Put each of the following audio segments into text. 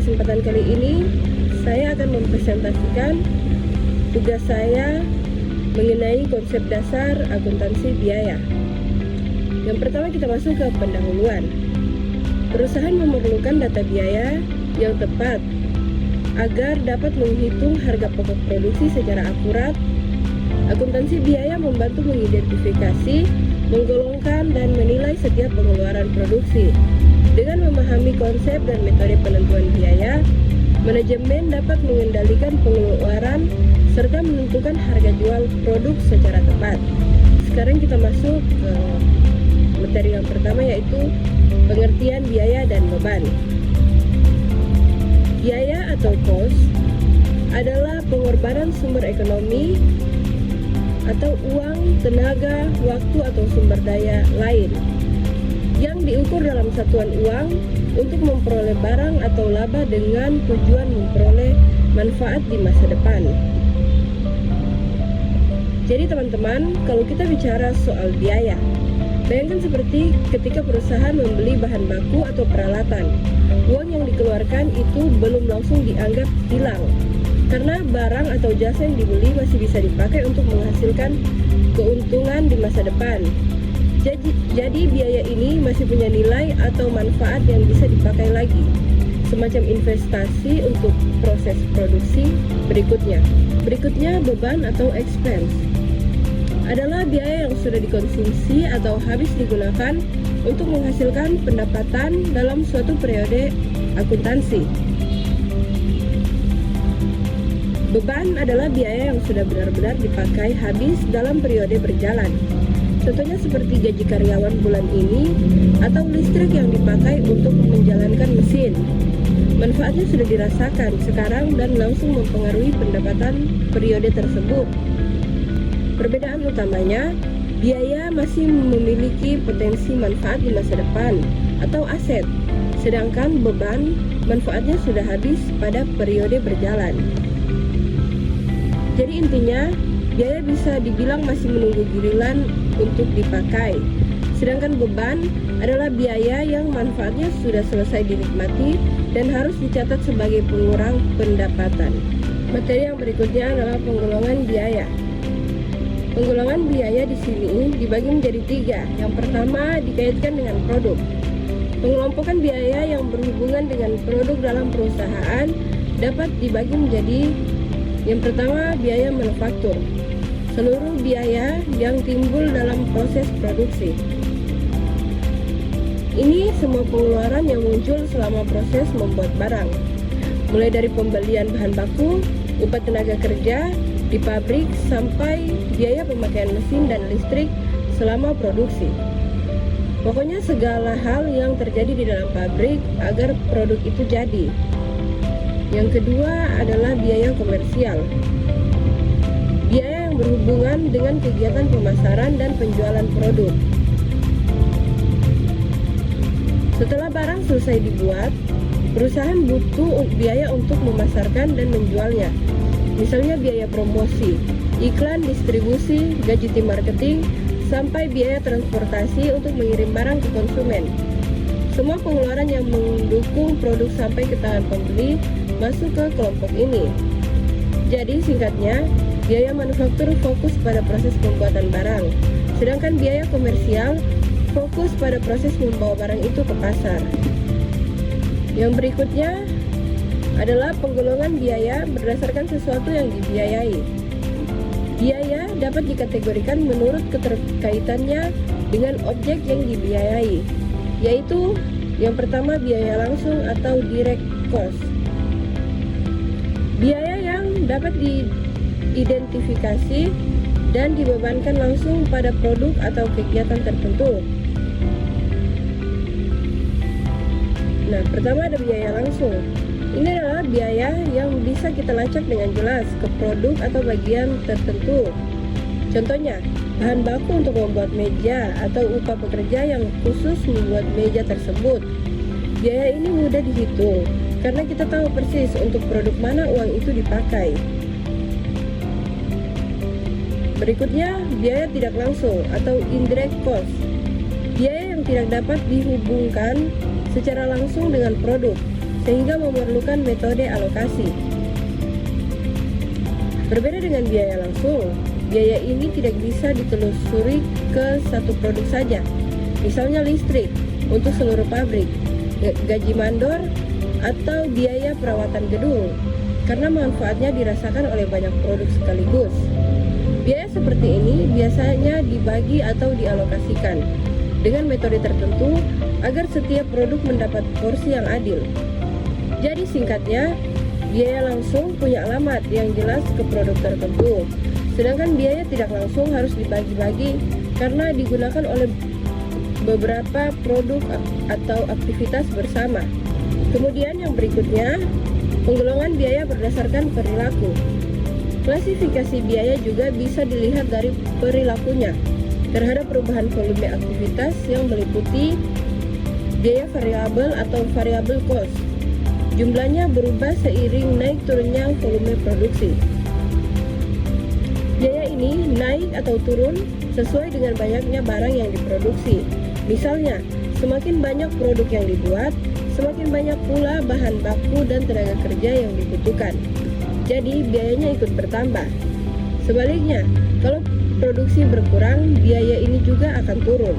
kesempatan kali ini, saya akan mempresentasikan tugas saya mengenai konsep dasar akuntansi biaya. Yang pertama kita masuk ke pendahuluan. Perusahaan memerlukan data biaya yang tepat agar dapat menghitung harga pokok produksi secara akurat. Akuntansi biaya membantu mengidentifikasi, menggolongkan, dan menilai setiap pengeluaran produksi. Dengan memahami konsep dan metode penentuan biaya, manajemen dapat mengendalikan pengeluaran serta menentukan harga jual produk secara tepat. Sekarang kita masuk ke materi yang pertama, yaitu pengertian biaya dan beban. Biaya atau cost adalah pengorbanan sumber ekonomi atau uang, tenaga, waktu, atau sumber daya lain yang diukur dalam satuan uang untuk memperoleh barang atau laba dengan tujuan memperoleh manfaat di masa depan. Jadi teman-teman, kalau kita bicara soal biaya, bayangkan seperti ketika perusahaan membeli bahan baku atau peralatan. Uang yang dikeluarkan itu belum langsung dianggap hilang, karena barang atau jasa yang dibeli masih bisa dipakai untuk menghasilkan keuntungan di masa depan. Jadi biaya ini masih punya nilai atau manfaat yang bisa dipakai lagi, semacam investasi untuk proses produksi berikutnya. Berikutnya, beban atau expense adalah biaya yang sudah dikonsumsi atau habis digunakan untuk menghasilkan pendapatan dalam suatu periode akuntansi. Beban adalah biaya yang sudah benar-benar dipakai habis dalam periode berjalan. Contohnya seperti gaji karyawan bulan ini atau listrik yang dipakai untuk menjalankan mesin. Manfaatnya sudah dirasakan sekarang dan langsung mempengaruhi pendapatan periode tersebut. Perbedaan utamanya, biaya masih memiliki potensi manfaat di masa depan atau aset, sedangkan beban manfaatnya sudah habis pada periode berjalan. Jadi intinya, biaya bisa dibilang masih menunggu giliran untuk dipakai, sedangkan beban adalah biaya yang manfaatnya sudah selesai dinikmati dan harus dicatat sebagai pengurang pendapatan. Materi yang berikutnya adalah penggolongan biaya. Penggolongan biaya di sini dibagi menjadi 3. Yang pertama dikaitkan dengan produk. Pengelompokan biaya yang berhubungan dengan produk dalam perusahaan dapat dibagi menjadi: yang pertama, biaya manufaktur, seluruh biaya yang timbul dalam proses produksi. Ini semua pengeluaran yang muncul selama proses membuat barang, mulai dari pembelian bahan baku, upah tenaga kerja di pabrik, sampai biaya pemakaian mesin dan listrik selama produksi. Pokoknya segala hal yang terjadi di dalam pabrik agar produk itu jadi. Yang kedua adalah biaya komersial. Biaya yang berhubungan dengan kegiatan pemasaran dan penjualan produk. Setelah barang selesai dibuat, perusahaan butuh biaya untuk memasarkan dan menjualnya. Misalnya biaya promosi, iklan, distribusi, gaji tim marketing, sampai biaya transportasi untuk mengirim barang ke konsumen. Semua pengeluaran yang mendukung produk sampai ke tangan pembeli masuk ke kelompok ini. Jadi singkatnya, biaya manufaktur fokus pada proses pembuatan barang, sedangkan biaya komersial fokus pada proses membawa barang itu ke pasar. Yang berikutnya adalah penggolongan biaya berdasarkan sesuatu yang dibiayai. Biaya dapat dikategorikan menurut keterkaitannya dengan objek yang dibiayai, yaitu yang pertama biaya langsung atau direct cost. Biaya yang dapat diidentifikasi dan dibebankan langsung pada produk atau kegiatan tertentu. Nah, pertama ada biaya langsung. Ini adalah biaya yang bisa kita lacak dengan jelas ke produk atau bagian tertentu. Contohnya, bahan baku untuk membuat meja atau upah pekerja yang khusus membuat meja tersebut. Biaya ini mudah dihitung karena kita tahu persis untuk produk mana uang itu dipakai. Berikutnya, biaya tidak langsung atau indirect cost. Biaya yang tidak dapat dihubungkan secara langsung dengan produk. sehingga memerlukan metode alokasi. Berbeda dengan biaya langsung, biaya ini tidak bisa ditelusuri ke satu produk saja. Misalnya listrik untuk seluruh pabrik, gaji mandor, atau biaya perawatan gedung, karena manfaatnya dirasakan oleh banyak produk sekaligus. Biaya seperti ini biasanya dibagi atau dialokasikan dengan metode tertentu agar setiap produk mendapat porsi yang adil. Jadi singkatnya, biaya langsung punya alamat yang jelas ke produk tertentu, sedangkan biaya tidak langsung harus dibagi-bagi karena digunakan oleh beberapa produk atau aktivitas bersama. Kemudian yang berikutnya, penggolongan biaya berdasarkan perilaku. Klasifikasi biaya juga bisa dilihat dari perilakunya terhadap perubahan volume aktivitas yang meliputi biaya variabel atau variable cost. Jumlahnya berubah seiring naik turunnya volume produksi. Biaya ini naik atau turun sesuai dengan banyaknya barang yang diproduksi. Misalnya, semakin banyak produk yang dibuat, semakin banyak pula bahan baku dan tenaga kerja yang dibutuhkan. Jadi, biayanya ikut bertambah. Sebaliknya, kalau produksi berkurang, biaya ini juga akan turun.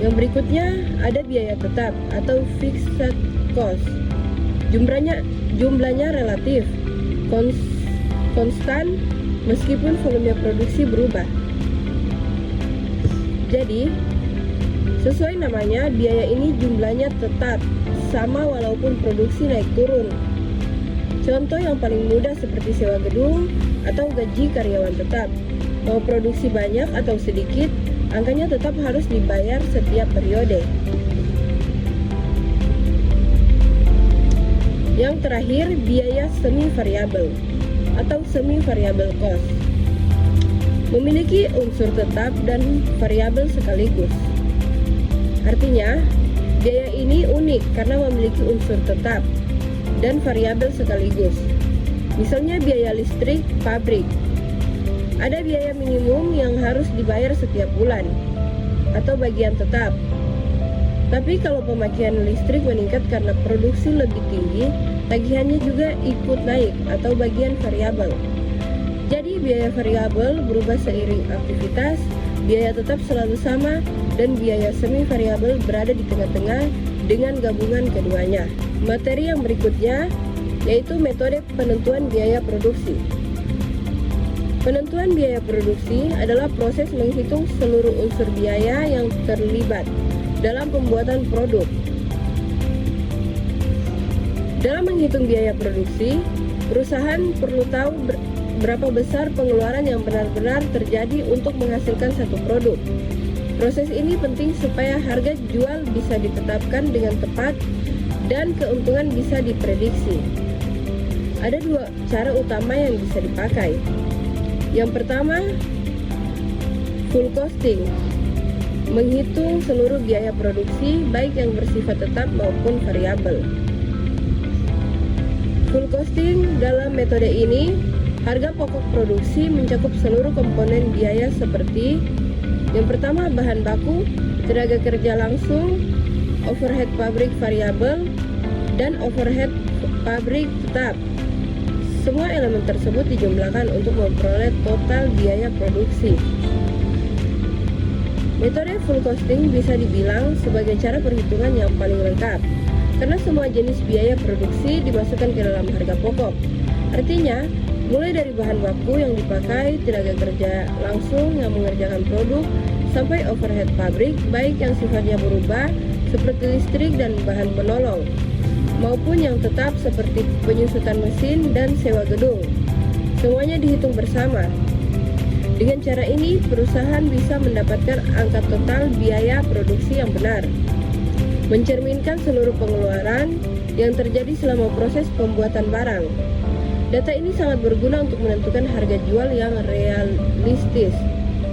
Yang berikutnya ada biaya tetap atau fixed cost. Jumlahnya relatif, konstan meskipun volume produksi berubah. Jadi, sesuai namanya, biaya ini jumlahnya tetap sama walaupun produksi naik turun. Contoh yang paling mudah seperti sewa gedung atau gaji karyawan tetap. Mau produksi banyak atau sedikit, angkanya tetap harus dibayar setiap periode. Yang terakhir, biaya semi variabel atau semi variable cost. Memiliki unsur tetap dan variabel sekaligus. Artinya, biaya ini unik karena memiliki unsur tetap dan variabel sekaligus. Misalnya biaya listrik pabrik. Ada biaya minimum yang harus dibayar setiap bulan atau bagian tetap. Tapi kalau pemakaian listrik meningkat karena produksi lebih tinggi, tagihannya juga ikut naik atau bagian variabel. Jadi biaya variabel berubah seiring aktivitas, biaya tetap selalu sama, dan biaya semi variabel berada di tengah-tengah dengan gabungan keduanya. Materi yang berikutnya yaitu metode penentuan biaya produksi. Penentuan biaya produksi adalah proses menghitung seluruh unsur biaya yang terlibat dalam pembuatan produk. Dalam menghitung biaya produksi, perusahaan perlu tahu berapa besar pengeluaran yang benar-benar terjadi untuk menghasilkan satu produk. Proses ini penting supaya harga jual bisa ditetapkan dengan tepat dan keuntungan bisa diprediksi. Ada dua cara utama yang bisa dipakai. Yang pertama, full costing, menghitung seluruh biaya produksi baik yang bersifat tetap maupun variabel. Full costing dalam metode ini, harga pokok produksi mencakup seluruh komponen biaya seperti yang pertama bahan baku, tenaga kerja langsung, overhead pabrik variabel, dan overhead pabrik tetap. Semua elemen tersebut dijumlahkan untuk memperoleh total biaya produksi. Metode full costing bisa dibilang sebagai cara perhitungan yang paling lengkap, karena semua jenis biaya produksi dimasukkan ke dalam harga pokok. Artinya, mulai dari bahan baku yang dipakai, tenaga kerja langsung yang mengerjakan produk, sampai overhead pabrik, baik yang sifatnya berubah seperti listrik dan bahan penolong, maupun yang tetap seperti penyusutan mesin dan sewa gedung. Semuanya dihitung bersama. Dengan cara ini, perusahaan bisa mendapatkan angka total biaya produksi yang benar, mencerminkan seluruh pengeluaran yang terjadi selama proses pembuatan barang. Data ini sangat berguna untuk menentukan harga jual yang realistis,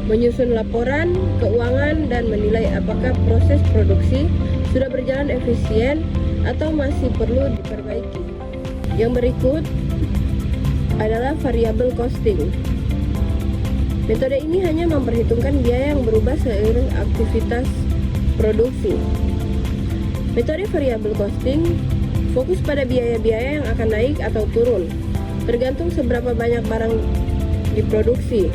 menyusun laporan keuangan, dan menilai apakah proses produksi sudah berjalan efisien atau masih perlu diperbaiki. Yang berikut adalah variable costing. Metode ini hanya memperhitungkan biaya yang berubah seiring aktivitas produksi. Metode variable costing fokus pada biaya-biaya yang akan naik atau turun, tergantung seberapa banyak barang diproduksi.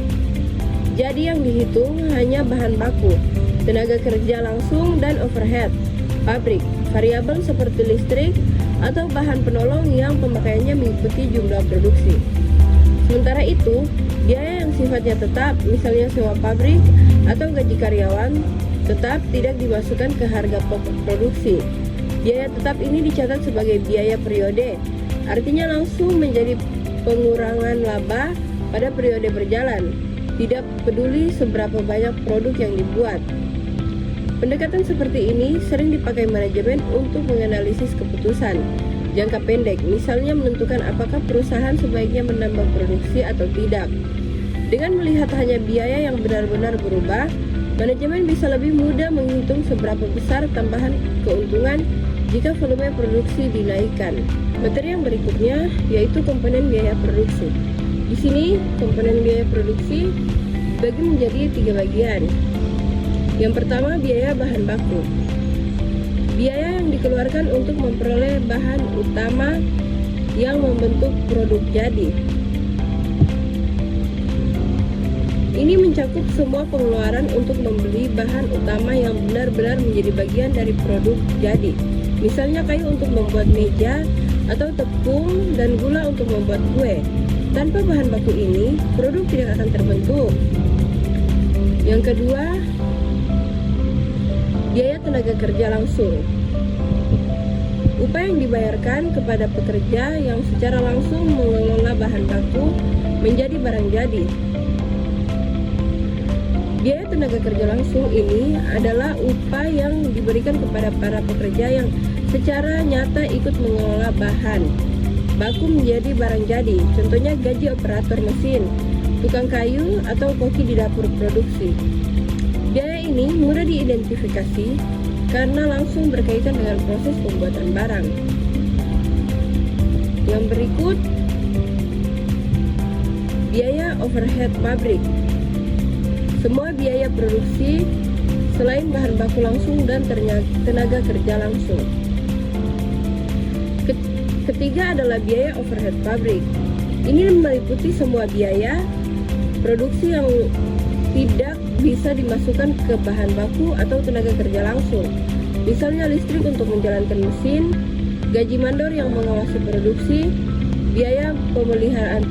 Jadi yang dihitung hanya bahan baku, tenaga kerja langsung, dan overhead pabrik. Variabel seperti listrik atau bahan penolong yang pemakaiannya mengikuti jumlah produksi. Sementara itu, biaya yang sifatnya tetap, misalnya sewa pabrik atau gaji karyawan, tetap tidak dimasukkan ke harga pokok produksi. Biaya tetap ini dicatat sebagai biaya periode, artinya langsung menjadi pengurangan laba pada periode berjalan, tidak peduli seberapa banyak produk yang dibuat. Pendekatan seperti ini sering dipakai manajemen untuk menganalisis keputusan jangka pendek, misalnya menentukan apakah perusahaan sebaiknya menambah produksi atau tidak. Dengan melihat hanya biaya yang benar-benar berubah, manajemen bisa lebih mudah menghitung seberapa besar tambahan keuntungan jika volume produksi dinaikkan. Materi yang berikutnya yaitu komponen biaya produksi. Di sini komponen biaya produksi dibagi menjadi 3 bagian. Yang pertama, biaya bahan baku. Biaya yang dikeluarkan untuk memperoleh bahan utama yang membentuk produk jadi. Ini mencakup semua pengeluaran untuk membeli bahan utama yang benar-benar menjadi bagian dari produk jadi. Misalnya kayu untuk membuat meja, atau tepung dan gula untuk membuat kue. Tanpa bahan baku ini, produk tidak akan terbentuk. Yang kedua, biaya tenaga kerja langsung. Upah yang dibayarkan kepada pekerja yang secara langsung mengelola bahan baku menjadi barang jadi. Biaya tenaga kerja langsung ini adalah upah yang diberikan kepada para pekerja yang secara nyata ikut mengelola bahan baku menjadi barang jadi. Contohnya gaji operator mesin, tukang kayu, atau koki di dapur produksi. Biaya ini mudah diidentifikasi karena langsung berkaitan dengan proses pembuatan barang. Yang berikut, biaya overhead pabrik. Semua biaya produksi selain bahan baku langsung dan tenaga kerja langsung. Ketiga adalah biaya overhead pabrik. Ini meliputi semua biaya produksi yang tidak bisa dimasukkan ke bahan baku atau tenaga kerja langsung. Misalnya listrik untuk menjalankan mesin, gaji mandor yang mengawasi produksi, biaya pemeliharaan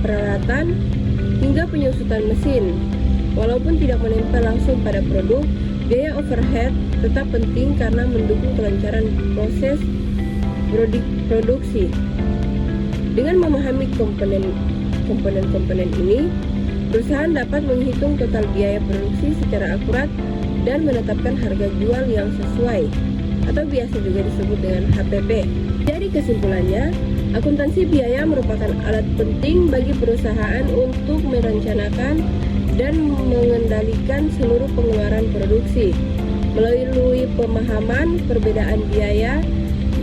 peralatan, hingga penyusutan mesin. Walaupun tidak menempel langsung pada produk, biaya overhead tetap penting karena mendukung kelancaran proses produksi. Dengan memahami komponen-komponen ini, perusahaan dapat menghitung total biaya produksi secara akurat dan menetapkan harga jual yang sesuai, atau biasa juga disebut dengan HPP. Jadi kesimpulannya, akuntansi biaya merupakan alat penting bagi perusahaan untuk merencanakan dan mengendalikan seluruh pengeluaran produksi melalui pemahaman perbedaan biaya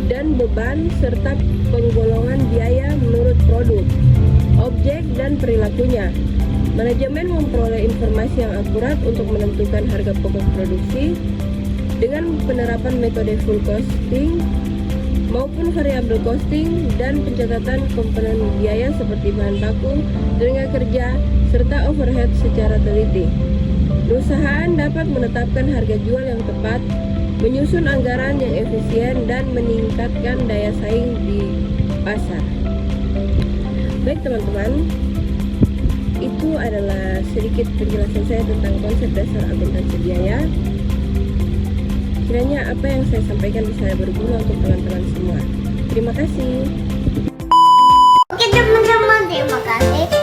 dan beban serta penggolongan biaya menurut produk, objek, dan perilakunya. Manajemen memperoleh informasi yang akurat untuk menentukan harga pokok produksi dengan penerapan metode full costing maupun variable costing dan pencatatan komponen biaya seperti bahan baku, tenaga kerja, serta overhead secara teliti. Perusahaan dapat menetapkan harga jual yang tepat, menyusun anggaran yang efisien, dan meningkatkan daya saing di pasar. Baik teman-teman, itu adalah sedikit penjelasan saya tentang konsep dasar akuntansi biaya. Kiranya apa yang saya sampaikan bisa berguna untuk teman-teman semua. Terima kasih. Oke teman-teman, terima kasih.